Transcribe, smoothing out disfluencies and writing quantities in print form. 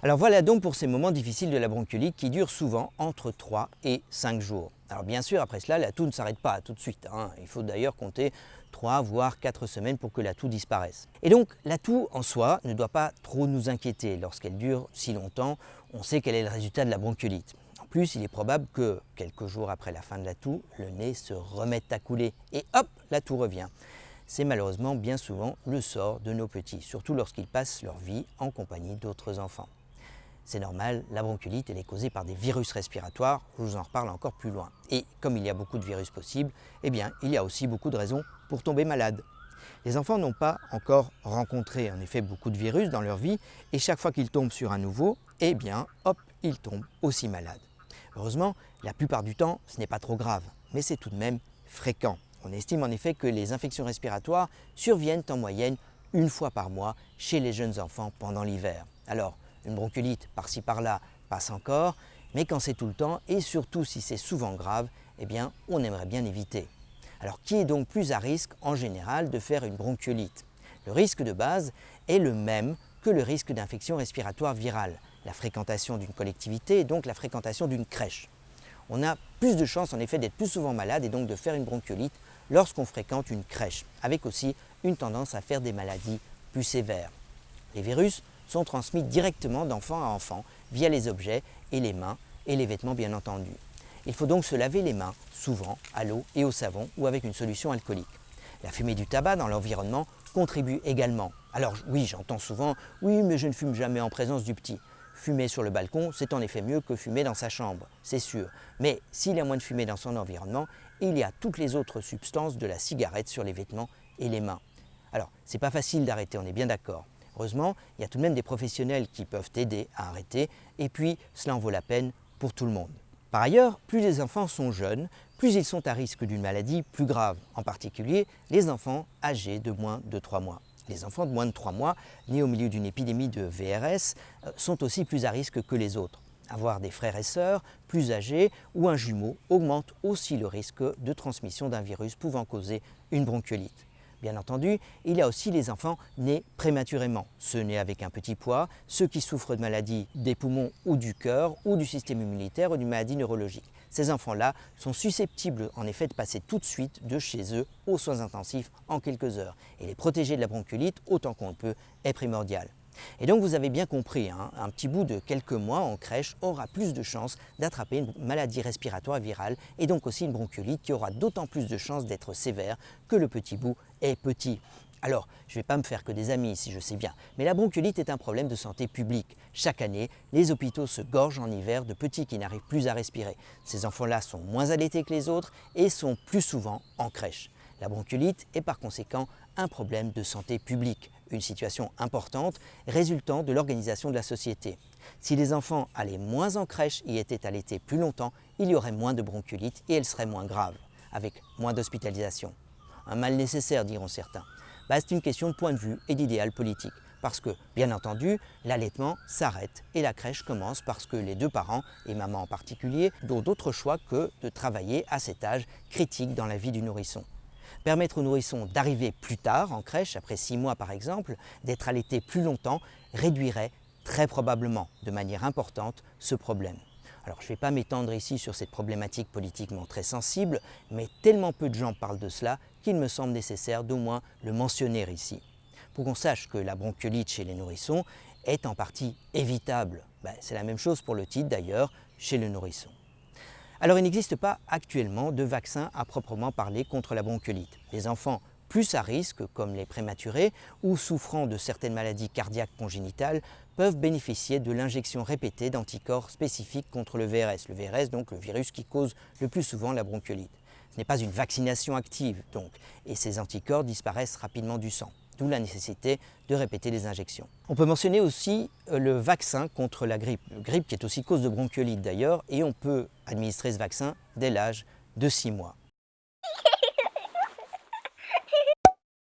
Alors voilà donc pour ces moments difficiles de la bronchiolite qui durent souvent entre 3 et 5 jours. Alors bien sûr, après cela, la toux ne s'arrête pas tout de suite, hein. Il faut d'ailleurs compter 3 voire 4 semaines pour que la toux disparaisse. Et donc la toux en soi ne doit pas trop nous inquiéter. Lorsqu'elle dure si longtemps, on sait quel est le résultat de la bronchiolite. En plus, il est probable que quelques jours après la fin de la toux, le nez se remette à couler et hop, la toux revient. C'est malheureusement bien souvent le sort de nos petits, surtout lorsqu'ils passent leur vie en compagnie d'autres enfants. C'est normal, la bronchiolite elle est causée par des virus respiratoires, je vous en reparle encore plus loin. Et comme il y a beaucoup de virus possibles, eh bien il y a aussi beaucoup de raisons pour tomber malade. Les enfants n'ont pas encore rencontré en effet beaucoup de virus dans leur vie et chaque fois qu'ils tombent sur un nouveau, eh bien hop, ils tombent aussi malades. Heureusement, la plupart du temps, ce n'est pas trop grave, mais c'est tout de même fréquent. On estime en effet que les infections respiratoires surviennent en moyenne une fois par mois chez les jeunes enfants pendant l'hiver. Alors, une bronchiolite par-ci par-là passe encore, mais quand c'est tout le temps et surtout si c'est souvent grave, eh bien on aimerait bien éviter. Alors qui est donc plus à risque en général de faire une bronchiolite? Le risque de base est le même que le risque d'infection respiratoire virale, la fréquentation d'une collectivité et donc la fréquentation d'une crèche. On a plus de chances en effet d'être plus souvent malade et donc de faire une bronchiolite lorsqu'on fréquente une crèche, avec aussi une tendance à faire des maladies plus sévères. Les virus sont transmis directement d'enfant à enfant via les objets et les mains et les vêtements bien entendu. Il faut donc se laver les mains souvent à l'eau et au savon ou avec une solution alcoolique. La fumée du tabac dans l'environnement contribue également. Alors oui, j'entends souvent « oui, mais je ne fume jamais en présence du petit ». Fumer sur le balcon, c'est en effet mieux que fumer dans sa chambre, c'est sûr. Mais s'il y a moins de fumée dans son environnement, il y a toutes les autres substances de la cigarette sur les vêtements et les mains. Alors, c'est pas facile d'arrêter, on est bien d'accord. Heureusement, il y a tout de même des professionnels qui peuvent aider à arrêter et puis cela en vaut la peine pour tout le monde. Par ailleurs, plus les enfants sont jeunes, plus ils sont à risque d'une maladie plus grave, en particulier les enfants âgés de moins de 3 mois. Les enfants de moins de 3 mois, nés au milieu d'une épidémie de VRS, sont aussi plus à risque que les autres. Avoir des frères et sœurs plus âgés ou un jumeau augmente aussi le risque de transmission d'un virus pouvant causer une bronchiolite. Bien entendu, il y a aussi les enfants nés prématurément, ceux nés avec un petit poids, ceux qui souffrent de maladies des poumons ou du cœur ou du système immunitaire ou d'une maladie neurologique. Ces enfants-là sont susceptibles en effet de passer tout de suite de chez eux aux soins intensifs en quelques heures. Et les protéger de la bronchiolite autant qu'on le peut est primordial. Et donc vous avez bien compris, hein, un petit bout de quelques mois en crèche aura plus de chances d'attraper une maladie respiratoire virale et donc aussi une bronchiolite qui aura d'autant plus de chances d'être sévère que le petit bout est petit. Alors, je ne vais pas me faire que des amis ici, je sais bien, mais la bronchiolite est un problème de santé publique. Chaque année, les hôpitaux se gorgent en hiver de petits qui n'arrivent plus à respirer. Ces enfants-là sont moins allaités que les autres et sont plus souvent en crèche. La bronchiolite est par conséquent un problème de santé publique, une situation importante résultant de l'organisation de la société. Si les enfants allaient moins en crèche et étaient allaités plus longtemps, il y aurait moins de bronchiolite et elle serait moins grave, avec moins d'hospitalisation. Un mal nécessaire, diront certains. C'est une question de point de vue et d'idéal politique. Parce que, bien entendu, l'allaitement s'arrête et la crèche commence parce que les deux parents, et maman en particulier, n'ont d'autre choix que de travailler à cet âge critique dans la vie du nourrisson. Permettre au nourrisson d'arriver plus tard en crèche, après 6 mois par exemple, d'être allaité plus longtemps, réduirait très probablement, de manière importante, ce problème. Alors je ne vais pas m'étendre ici sur cette problématique politiquement très sensible, mais tellement peu de gens parlent de cela qu'il me semble nécessaire d'au moins le mentionner ici. Pour qu'on sache que la bronchiolite chez les nourrissons est en partie évitable. C'est la même chose pour le titre d'ailleurs chez le nourrisson. Alors il n'existe pas actuellement de vaccin à proprement parler contre la bronchiolite. Les enfants plus à risque, comme les prématurés ou souffrant de certaines maladies cardiaques congénitales, peuvent bénéficier de l'injection répétée d'anticorps spécifiques contre le VRS. Le VRS, donc le virus qui cause le plus souvent la bronchiolite. Ce n'est pas une vaccination active, donc, et ces anticorps disparaissent rapidement du sang. D'où la nécessité de répéter les injections. On peut mentionner aussi le vaccin contre la grippe. Le grippe qui est aussi cause de bronchiolite d'ailleurs, et on peut administrer ce vaccin dès l'âge de 6 mois.